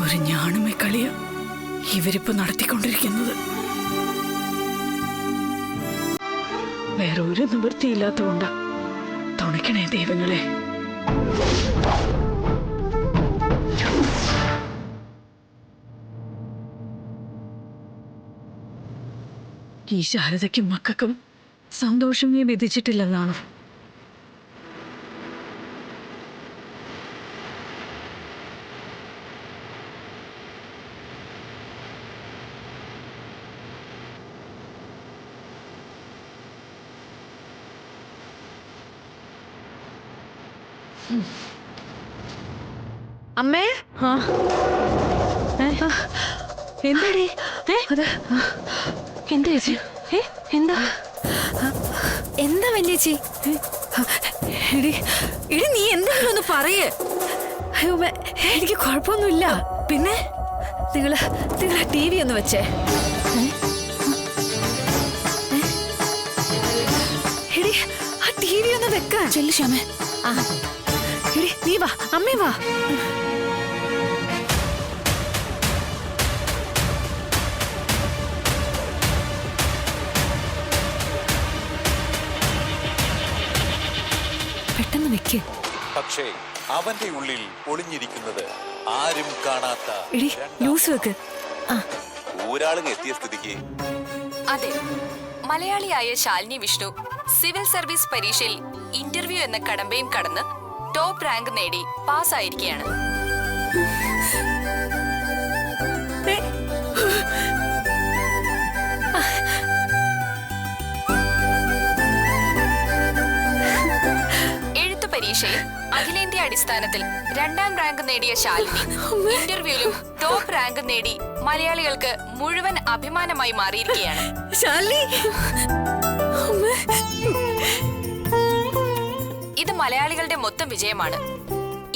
ഒരു ഞാണുമേ കളിയ ഇവരിപ്പോ നടത്തിക്കൊണ്ടിരിക്കുന്നത്. വേറെ ഒരു നിവൃത്തിയില്ലാത്തതുകൊണ്ടാ. തുണയ്ക്കണേ ദൈവങ്ങളെ. ഈ ശാരദയ്ക്കും മക്കൾക്കും സന്തോഷമേ വിധിച്ചിട്ടില്ലെന്നാണ്. അമ്മേ, എന്താടി? എന്താ ചേച്ചി? എന്താ എന്താ വല്യേച്ചി? എടി നീ എന്തെങ്കിലും ഒന്ന് പറയേ. എനിക്ക് കുഴപ്പമൊന്നുമില്ല. പിന്നെ നിങ്ങള് TV ഒന്ന് വെച്ചേ. എടി ആ TV ഒന്ന് വെക്കാൻ. ചെല്ലു ശ്യാമേ. എടി നീ വാ, അമ്മേ വാ. പെട്ടെന്ന് വെക്ക്. പക്ഷേ അവന്റെ ഉള്ളിൽ ഒളിഞ്ഞിരിക്കുന്നത് ആരും കാണാത്ത എടി ന്യൂസ് വെക്ക്. ഊരാളുകൾ എത്തിയ സ്ഥിതിക്ക്. അതെ, മലയാളിയായ ശാലിനി വിഷ്ണു സിവിൽ സർവീസ് പരീക്ഷയിൽ ഇന്റർവ്യൂ എന്ന കടമ്പയും കടന്ന് ടോപ്പ് റാങ്ക് നേടി പാസ്സായിരിക്കുകയാണ്. എഴുത്തു പരീക്ഷയിൽ അഖിലേന്ത്യാ അടിസ്ഥാനത്തിൽ 2ാം റാങ്ക് നേടിയ ശാലിനി ഇന്റർവ്യൂവിലും ടോപ്പ് റാങ്ക് നേടി മലയാളികൾക്ക് മുഴുവൻ അഭിമാനമായി മാറിയിരിക്കുകയാണ്. ഇത് മലയാളികളുടെ മൊത്തം വിജയമാണ്.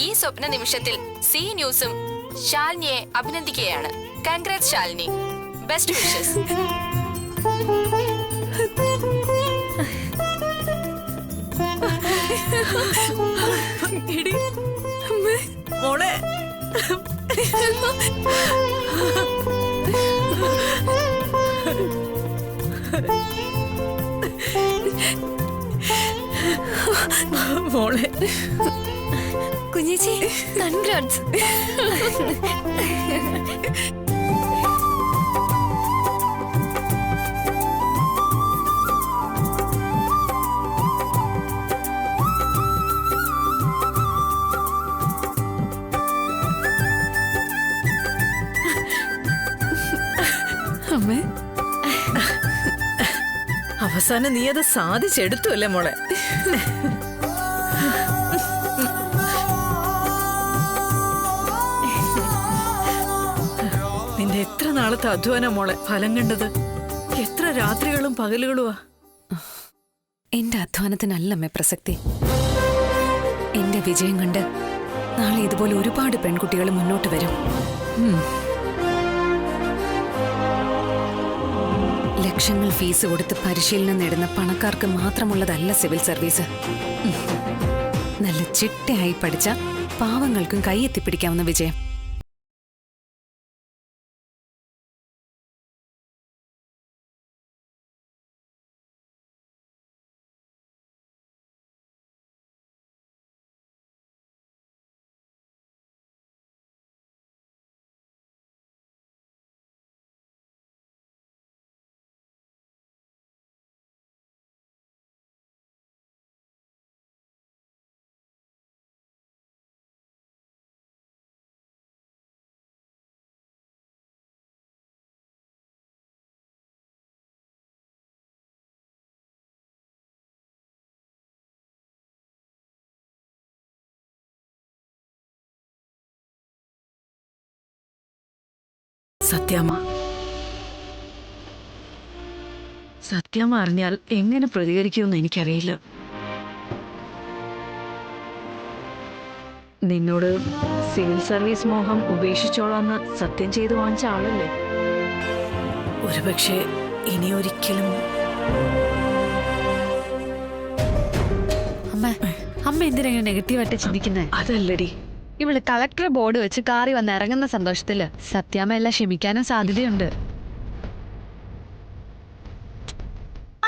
ഈ സ്വപ്ന നിമിഷത്തിൽ സി ന്യൂസും ശാലിനിയെ അഭിനന്ദിക്കുകയാണ്. Congrats Shalini, best wishes. മോളെ മോളെ കുഞ്ഞേച്ചി, കൺഗ്രാറ്റ്സ്. അമ്മേ, അവസാനം നീ അത് സാധിച്ചെടുത്തു അല്ലേ മോളെ? നിന്റെ എത്ര നാളത്തെ അധ്വാനം മോളെ ഫലം കണ്ടത്. എത്ര രാത്രികളും പകലുകളുവാ. എന്റെ അധ്വാനത്തിനല്ലമ്മേ പ്രസക്തി. എന്റെ വിജയം കണ്ട് നാളെ ഇതുപോലെ ഒരുപാട് പെൺകുട്ടികൾ മുന്നോട്ട് വരും. ലക്ഷങ്ങൾ ഫീസ് കൊടുത്ത് പരിശീലനം നേടുന്ന പണക്കാർക്ക് മാത്രമുള്ളതല്ല സിവിൽ സർവീസ്. നല്ല ചിട്ടയായി പഠിച്ച പാവങ്ങൾക്കും കൈയെത്തിപ്പിടിക്കാവുന്ന വിജയം. സത്യമ്മ അറിഞ്ഞാൽ എങ്ങനെ പ്രതികരിക്കുമെന്ന് എനിക്കറിയില്ല. നിന്നോട് സിവിൽ സർവീസ് മോഹം ഉപേക്ഷിച്ചോളാന്ന് സത്യം ചെയ്ത് വാങ്ങിച്ച ആളല്ലേ. ഒരുപക്ഷെ ഇനി ഒരിക്കലും. അമ്മ എന്തിനാ നെഗറ്റീവായിട്ട് ചിന്തിക്കുന്നേ? അതല്ലടി, ഇവള് കളക്ടർ ബോർഡ് വെച്ച് കാറി വന്ന് ഇറങ്ങുന്ന സന്തോഷത്തില് സത്യാമ്മ എല്ലാം ക്ഷമിക്കാനും സാധ്യതയുണ്ട്.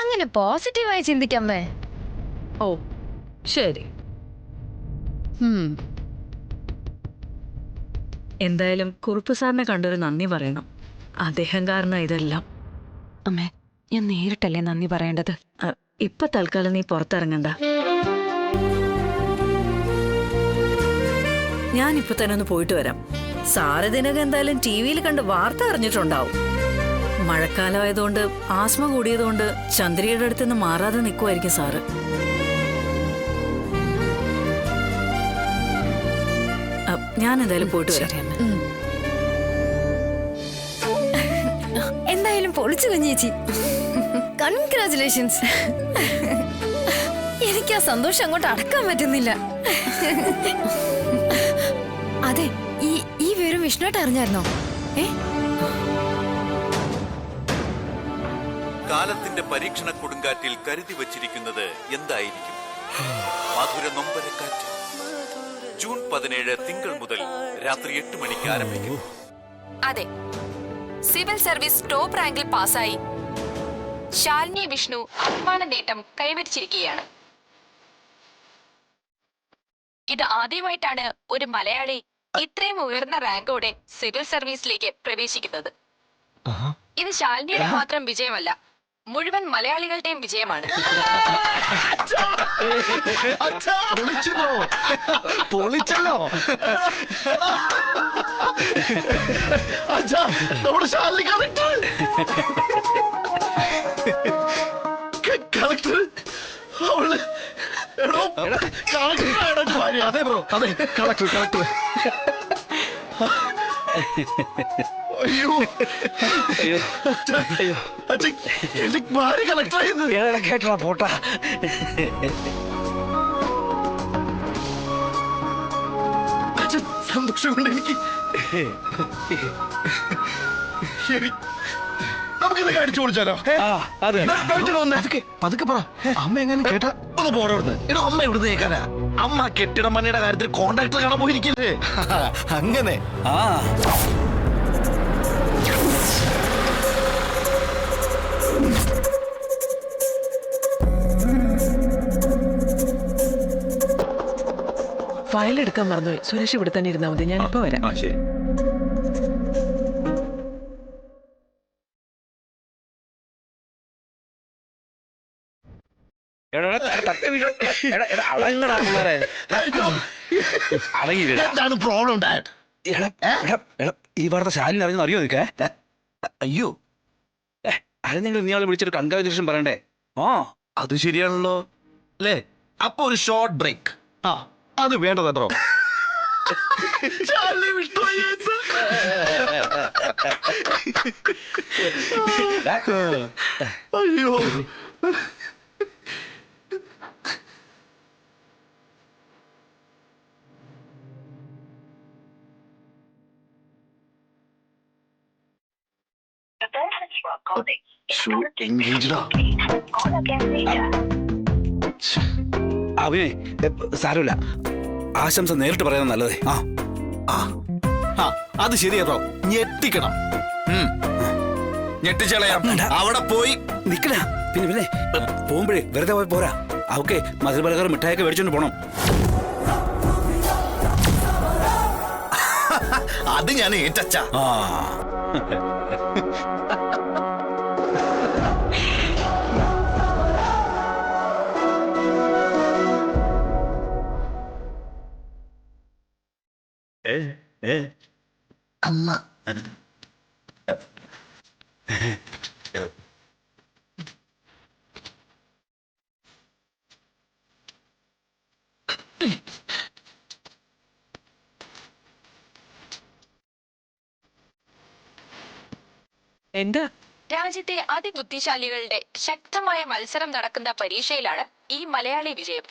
അങ്ങനെ പോസിറ്റീവായി ചിന്തിക്കാമേ. ഓ ശരി. എന്തായാലും കുറുപ്പ് സാറിനെ കണ്ടൊരു നന്ദി പറയണം. അദ്ദേഹം കാരണം ഇതെല്ലാം. അമ്മേ, ഞാൻ നേരിട്ടല്ലേ നന്ദി പറയേണ്ടത്? ഇപ്പൊ തൽക്കാലം നീ പുറത്തിറങ്ങണ്ട. ഞാനിപ്പോ തന്നെ ഒന്ന് പോയിട്ട് വരാം. സാറ് ഇതിനകം എന്തായാലും ടിവിയിൽ കണ്ട് വാർത്ത അറിഞ്ഞിട്ടുണ്ടാവും. മഴക്കാലമായതുകൊണ്ട് ആസ്മ കൂടിയതുകൊണ്ട് ചന്ദ്രികയുടെ അടുത്തുനിന്ന് മാറാതെ നിൽക്കുമായിരിക്കും സാറ്. ഞാൻ എന്തായാലും പോയിട്ട് വരാം. എന്തായാലും പൊളിച്ചു ചേച്ചി. കൺഗ്രാചുലേഷൻസ്. എനിക്ക് ആ സന്തോഷം അങ്ങോട്ട് അടക്കാൻ പറ്റുന്നില്ല. അതെ, ഈ വിവരം വിഷ്ണുവായിട്ട് അറിഞ്ഞായിരുന്നോ? കാലത്തിന്റെ പരീക്ഷണ കൊടുങ്കാറ്റിൽ കരുതി വച്ചിരിക്കുന്നത് എന്തായിരിക്കും? മധുര നൊമ്പരക്കാറ്റ് ജൂൺ 17 തിങ്കൾ മുതൽ രാത്രി 8 മണിക്ക് ആരംഭിക്കും. അതെ, സിവിൽ സർവീസ് ടോപ്പ് റാങ്കിൽ പാസ്സായി ശാലിനി വിഷ്ണു അഭിമാന നേട്ടം കൈവരിച്ചിരിക്കുകയാണ്. ഇത് ആദ്യമായിട്ടാണ് ഒരു മലയാളി ഇത്രയും ഉയർന്ന റാങ്കോടെ സിവിൽ സർവീസിലേക്ക് പ്രവേശിക്കുന്നത്. ഇത് ശാലിനിയുടെ മാത്രം വിജയമല്ല, മുഴുവൻ മലയാളികളുടെയും വിജയമാണ്. പൊളിച്ചല്ലോ. കളക്ടർ അതെ ബ്രോ, അതെ കളക്ടർ കളക്ടർ. അയ്യോ അയ്യോ അയ്യോ, ഭാര്യ കളക്ടറായിരുന്നു. കേട്ടോ പോട്ടാ. സന്തോഷം കൊണ്ട് എനിക്ക് ശരി, നമുക്കിത് കടിച്ചു പൊളിച്ചാലോ? പതുക്കെ പറ. അമ്മ എങ്ങനെ കേട്ടാ ഒന്ന് പോടോടുന്ന്. എടോ, അമ്മ ഇവിടുന്ന് കേൾക്കാനാ? അമ്മ കെട്ടിട പണിയുടെ കാര്യത്തിൽ കോൺട്രാക്ടർ കാണാൻ പോയിരിക്കില്ലേ? അങ്ങനെ ആ ഫയൽ എടുക്കാൻ മറന്നുപോയി. സുരേഷ് ഇവിടെ തന്നെ ഇരുന്നാൽ മതി, ഞാനിപ്പോ വരാം. ശരി. എന്താണ് പ്രോബ്ലം? ഈ വാർത്ത ശാലിനി അറിഞ്ഞു അറിയോ നിൽക്കേ? അയ്യോ, അത് നിങ്ങൾ നീ ആളെ വിളിച്ചൊരു കൺഗ്രാജുലേഷൻ പറയണ്ടേ? ആ അത് ശരിയാണല്ലോ അല്ലേ? അപ്പൊ ഒരു ഷോർട്ട് ബ്രേക്ക്. ആ, അത് വേണ്ടതോ? അയ്യോ, അവനെ സാരമില്ല, ആശംസ നേരിട്ട് പറയുന്നത് നല്ലതേ. അത് ശരിയാ ബ്രോ. ഞെട്ടിക്കണം, ഞെട്ടിച്ചളയാം. അവിടെ പോയി നിക്കല. പിന്നെ പോകുമ്പോഴേ വെറുതെ പോയി പോരാ. അവക്കെ മധുരപലഹാരം മിഠായൊക്കെ മേടിച്ചോണ്ട് പോണം. അത് ഞാൻ ഏറ്റച്ച. അമ്മ എന്താ? രാജ്യത്തെ അതിബുദ്ധിശാലികളുടെ ശക്തമായ മത്സരം നടക്കുന്ന പരീക്ഷയിലാണ് ഈ മലയാളി വിജയം.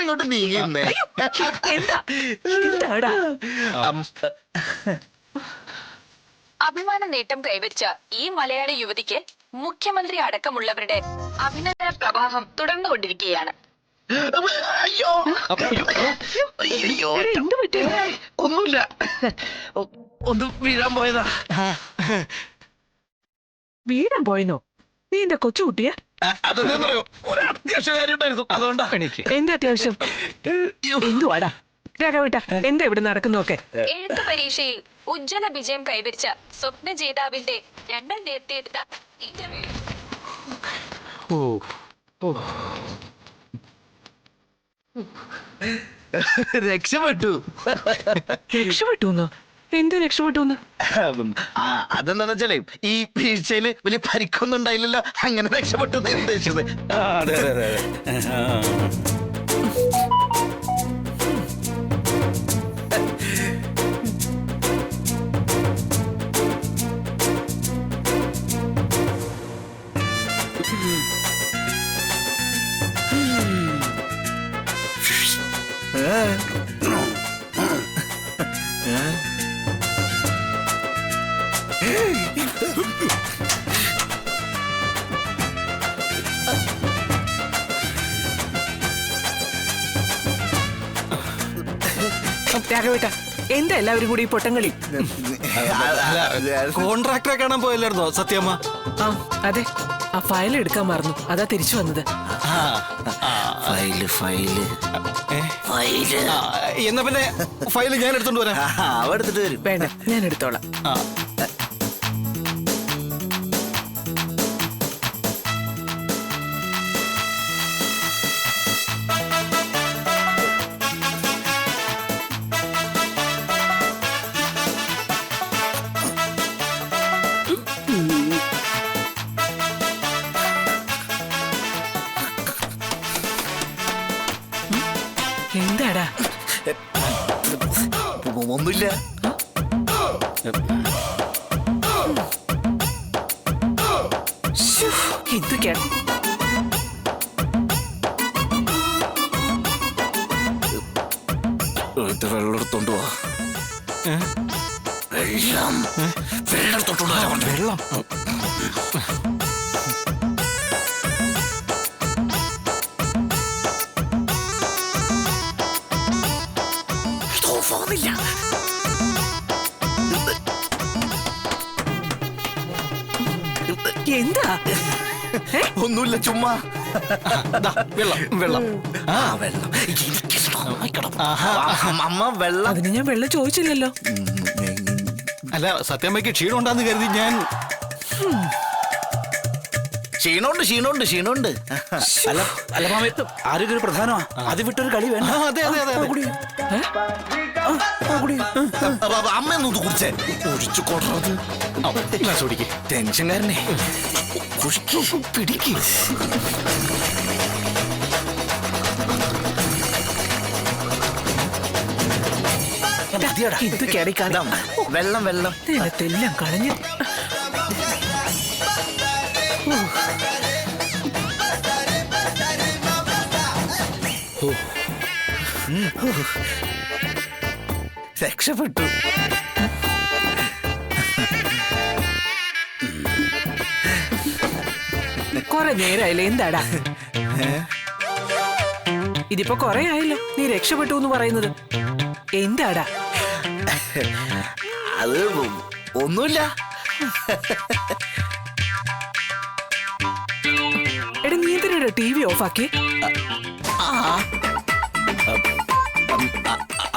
ഇങ്ങോട്ട് നീങ്ങുന്നേ. അഭിമാന നേട്ടം കൈവരിച്ച ഈ മലയാളി യുവതിക്ക് മുഖ്യമന്ത്രി അടക്കമുള്ളവരുടെ അഭിനന്ദന പ്രവാഹം തുടർന്നുകൊണ്ടിരിക്കുകയാണ്. അയ്യോ അയ്യോ എന്ത് പറ്റി ഒന്നുമില്ല ഒന്ന് വീഴാൻ പോയതാ. വീടാൻ പോയിനോ? നീ എന്റെ കൊച്ചുകുട്ടിയെ അതെന്താ ഒരു അത്യാവശ്യ കാര്യം ഉണ്ടായിരുന്നു, അതുകൊണ്ടാ. എന്റെ അത്യാവശ്യം എന്തുവാടാ രാഘവേട്ട? എന്താ ഇവിടെ നടക്കുന്നൊക്കെ? എഴുത്തു പരീക്ഷയിൽ ഉജ്ജ്വല വിജയം കൈവരിച്ച സ്വപ്ന ജേതാവിന്റെ രണ്ടാം നേരത്തെടുത്ത ഇന്റർവ്യൂ. രക്ഷപ്പെട്ടു. രക്ഷപ്പെട്ടു? എന്ത് രക്ഷപ്പെട്ടു? അതെന്താന്ന് വെച്ചാലേ ഈ വീഴ്ചയില് വലിയ പരിക്കൊന്നും ഉണ്ടായില്ലല്ലോ, അങ്ങനെ രക്ഷപ്പെട്ടു ഉദ്ദേശിച്ചത്. അതെ അതെ അതെ. രാഘവേട്ട എന്താ എല്ലാവരും കൂടി ഈ പൊട്ടങ്ങളി? കോൺട്രാക്ടറെ കാണാൻ പോയല്ലായിരുന്നോ സത്യമ്മ? ആ അതെ, ആ ഫയൽ എടുക്കാൻ മറന്നു, അതാ തിരിച്ചു വന്നത്. ഫയല് ഫയല് ഫയല് എന്നാ പിന്നെ ഫയല് ഞാൻ എടുത്തോണ്ട് വരാം. എടുത്തിട്ട് വരും. വേണ്ട, ഞാൻ എടുത്തോളാം. എന്താടാ? ഒന്നുമില്ല. എന്തൊക്കെയാ? വെള്ളം എടുത്തോണ്ട് പോവാ. വെള്ളം വെള്ളം എടുത്തോണ്ട് വരാൻ പറഞ്ഞു. വെള്ളം എന്താ? ഒന്നുമില്ല, ചുമ്മാ വെള്ളം വെള്ളം. ആ വെള്ളം അമ്മ വെള്ളം. അതിന് ഞാൻ വെള്ളം ചോദിച്ചില്ലല്ലോ. അല്ല, സത്യമ്മയ്ക്ക് ക്ഷീണം ഉണ്ടാന്ന് കരുതി ഞാൻ. ക്ഷീണമുണ്ട്. അല്ല അല്ല മാമ, ആരോഗ്യം ഒരു പ്രധാനമാ. അത് വിട്ടൊരു കളി വേണ്ട. അതെ അതെ അതെ. അമ്മയൊന്നും കുടിച്ചേ ഒഴിച്ചു കൊടുക്കുന്നത്. ടെൻഷൻകാരനെ പിടിക്ക്. എന്തൊക്കെയാടി കാണാം? വെള്ളം വെള്ളം എല്ലാം കളഞ്ഞു. രക്ഷപ്പെട്ടു. കൊറേ നേരമായില്ലേ? എന്താടാ ഇതിപ്പോ കൊറേ ആയല്ലോ നീ രക്ഷപ്പെട്ടു എന്ന് പറയുന്നത്. എന്താടാ? അത് ഒന്നുമില്ല. എടാ, നീ എന്തിനാ TV ഓഫാക്കി?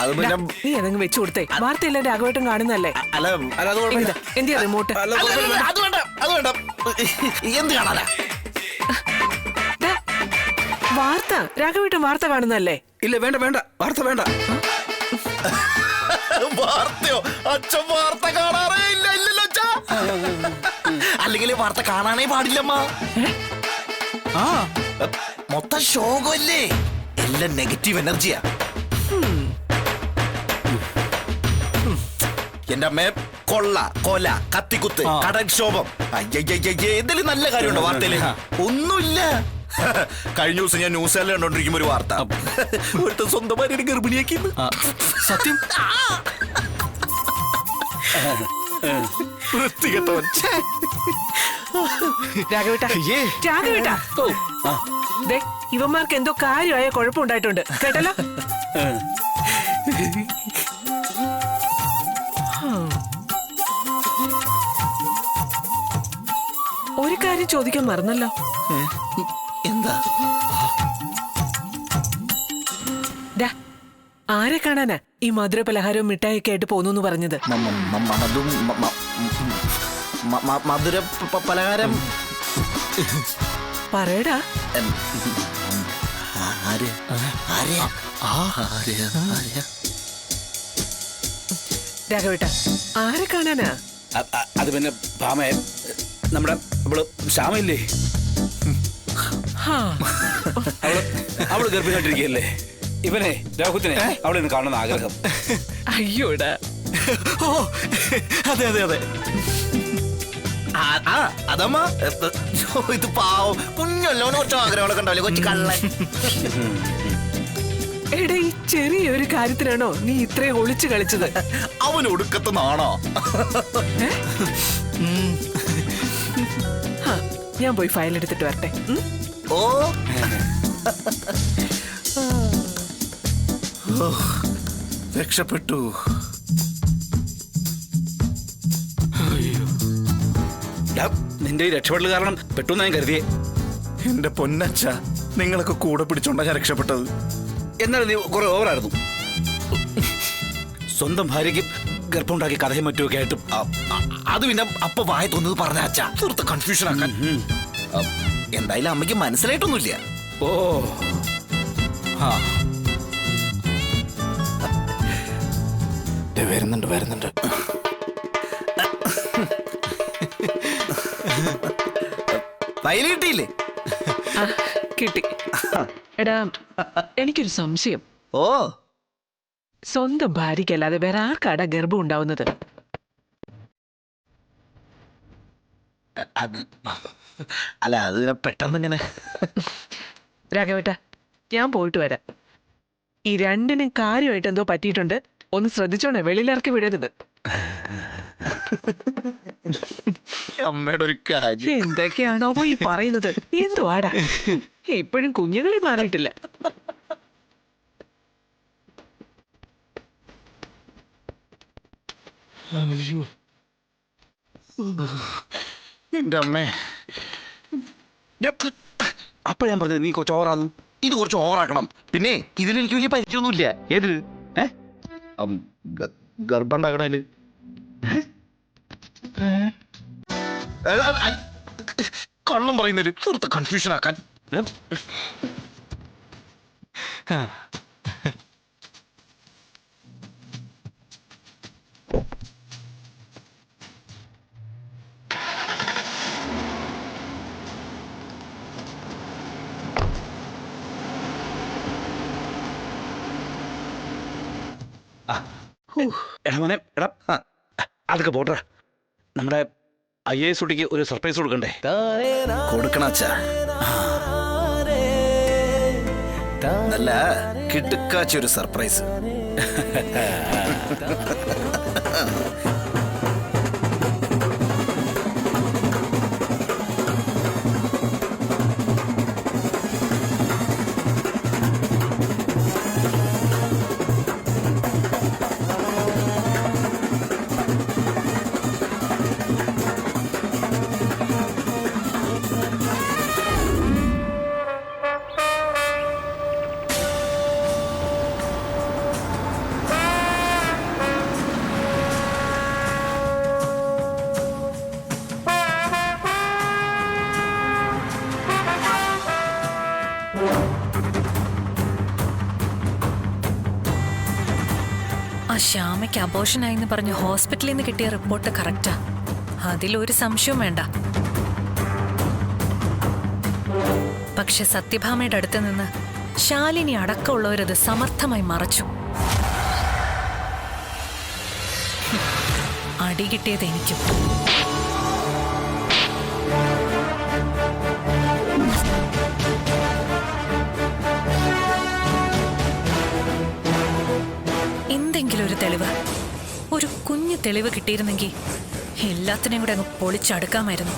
അത് പിന്നെ നീ അതങ്ങ് വെച്ചു കൊടുത്തേ. വാർത്തയെല്ലാം രാഘവേട്ടൻ കാണുന്നല്ലേ? അല്ല എന്തിയാ റിമോട്ട്? അത് വേണ്ട. എന്ത് കാണാനാ? വാർത്ത രാഘവേട്ടൻ വാർത്ത കാണുന്നല്ലേ? ഇല്ല, വേണ്ട വേണ്ട, വാർത്ത വേണ്ട. വാർത്തയോ? അച്ഛൻ വാർത്ത കാണാറേ ഇല്ലല്ലോ അച്ഛാ. അല്ലെങ്കിൽ വാർത്ത കാണാനേ പാടില്ലമ്മ. മൊത്തം ശോകമല്ലേ, എല്ലാം നെഗറ്റീവ് എനർജിയാ. എന്റെ അമ്മയെ കൊള്ള, കൊല, കത്തിക്കുത്ത്, കടൽക്ഷോഭം, എന്തെങ്കിലും നല്ല കാര്യമുണ്ടോ വാർത്തയില്? ഒന്നുമില്ല. കഴിഞ്ഞ ദിവസം ഞാൻ ന്യൂസ് ചാനൽ കണ്ടോണ്ടിരിക്കുമ്പോ ഒരു വാർത്ത, ഒരുത്തൻ സ്വന്തം ഭാര്യയുടെ ഗർഭിണിയാക്കി. സത്യം. വൃത്തികെട്ടവൻ. രാഘവേട്ട, രാഘവേട്ട, ദേ ഇവന്മാർക്ക് എന്തോ കാര്യമായ കുഴപ്പമുണ്ടായിട്ടുണ്ട് കേട്ടല്ലോ. ഒരു കാര്യം ചോദിക്കാൻ മറന്നല്ലോ. എന്താ? ഡാ, ആരെ കാണാനാ ഈ മധുര പലഹാരവും മിഠായിയൊക്കെ ആയിട്ട് പോന്നു പറഞ്ഞത്? മധുര പലഹാരം പറയടാ. രാഘവേട്ട, ആരെ കാണാനാ? അത് പിന്നെ ഭാമയെ നമ്മുടെ ശ്യാമയില്ലേ, അവള് ഗർഭിണിയായിട്ടിരിക്കുകയല്ലേ. ഇവനെ രാഹുത്തിനെ അവളെ ഒന്ന് കാണുന്ന ആഗ്രഹം. അയ്യോടാ. ഓ അതെ അതെ അതെ. അതമ്മ ഇത് പാവം കുഞ്ഞല്ലോ, കുറച്ച് ആഗ്രഹങ്ങളൊക്കെ ഉണ്ടാവില്ലേ കൊച്ചു കള്ളൻ. എടാ, ഈ ചെറിയൊരു കാര്യത്തിനാണോ നീ ഇത്രയും ഒളിച്ചു കളിച്ചത്? അവൻ ഒടുക്കത്തുന്നാണോ? ഞാൻ പോയി ഫയൽ എടുത്തിട്ട് വരട്ടെ. ഓ രക്ഷപ്പെട്ടു. നിന്റെ ഈ രക്ഷപ്പെടൽ കാരണം പെട്ടെന്ന് ഞാൻ കരുതിയേ. എന്റെ പൊന്നച്ച, നിങ്ങളൊക്കെ കൂടെ പിടിച്ചോണ്ടാ ഞാൻ രക്ഷപ്പെട്ടത്. എന്നാലും നീ കുറെ ഓവറായിരുന്നു. സ്വന്തം ഭാര്യയ്ക്ക് ഗർഭമുണ്ടാക്കി കഥയും മറ്റുമൊക്കെ ആയിട്ട് അത് പിന്നെ അപ്പൊ വായ തോന്നുന്നത് പറഞ്ഞ അച്ഛ തീർത്ത കൺഫ്യൂഷൻ ആക്കാൻ. എന്തായാലും അമ്മയ്ക്ക് മനസ്സിലായിട്ടൊന്നുമില്ല. ഓ വരുന്നുണ്ട് വരുന്നുണ്ട്. ഫയൽ കിട്ടിയില്ലേ? കിട്ടി. എടാ, എനിക്കൊരു സംശയം. ഓ, സ്വന്തം ഭാര്യയ്ക്കല്ലാതെ വേറെ ആർക്കാടാ ഗർഭം ഉണ്ടാവുന്നത്? അല്ല അത് പെട്ടെന്ന് ഇങ്ങനെ. രാഘവേട്ട, ഞാൻ പോയിട്ട് വരാം. ഈ രണ്ടിനും കാര്യമായിട്ട് എന്തോ പറ്റിയിട്ടുണ്ട്. ഒന്ന് ശ്രദ്ധിച്ചോണേ, വെളിയിലിറക്കി വിടരുത്. അമ്മയുടെ ഒരു കാര്യം. എന്തൊക്കെയാണോ ഈ പറയുന്നത്? എന്തുവാടാ, ഇപ്പോഴും കുഞ്ഞുങ്ങളെ മാറിയിട്ടില്ല. എന്റെ അമ്മേ, അപ്പൊ ഞാൻ പറഞ്ഞത് നീ കുറച്ച് ഓവറാന്നു. ഇത് കുറച്ച് ഓവറാക്കണം. പിന്നെ ഇതിലെനിക്ക് വലിയ പരിചയമൊന്നുമില്ല. ഏത് ഗർഭം ഉണ്ടാക്കണേല് കള്ളം പറയുന്നൊരു തീർത്ത കൺഫ്യൂഷൻ ആക്കാൻ. എടാ മോനെ, എടാ അതൊക്കെ പോട്ടെ. നമ്മുടെ IAS കുട്ടിക്ക് ഒരു സർപ്രൈസ് കൊടുക്കണ്ടേ? കൊടുക്കണം അച്ഛാ. നല്ല കിടുക്കാച്ചൊരു സർപ്രൈസ്. ആ ശ്യാമയ്ക്ക് അബോഷനായിന്ന് പറഞ്ഞ് ഹോസ്പിറ്റലിൽ നിന്ന് കിട്ടിയ റിപ്പോർട്ട് കറക്റ്റാ. അതിലൊരു സംശയവും വേണ്ട. പക്ഷെ സത്യഭാമയുടെ അടുത്ത് നിന്ന് ശാലിനി അടക്കമുള്ളവരത് സമർത്ഥമായി മറച്ചു. അടി കിട്ടിയത് എനിക്കും. എന്തെങ്കിലും ഒരു തെളിവ്, ഒരു കുഞ്ഞു തെളിവ് കിട്ടിയിരുന്നെങ്കിൽ എല്ലാത്തിനെയും കൂടെ അങ്ങ് പൊളിച്ചടുക്കാമായിരുന്നു.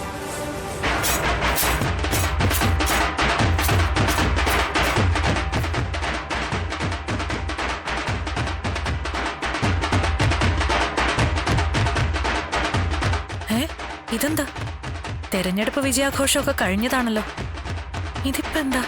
ഇതെന്താ? തെരഞ്ഞെടുപ്പ് വിജയാഘോഷമൊക്കെ കഴിഞ്ഞതാണല്ലോ. ഇതിപ്പോ എന്താ?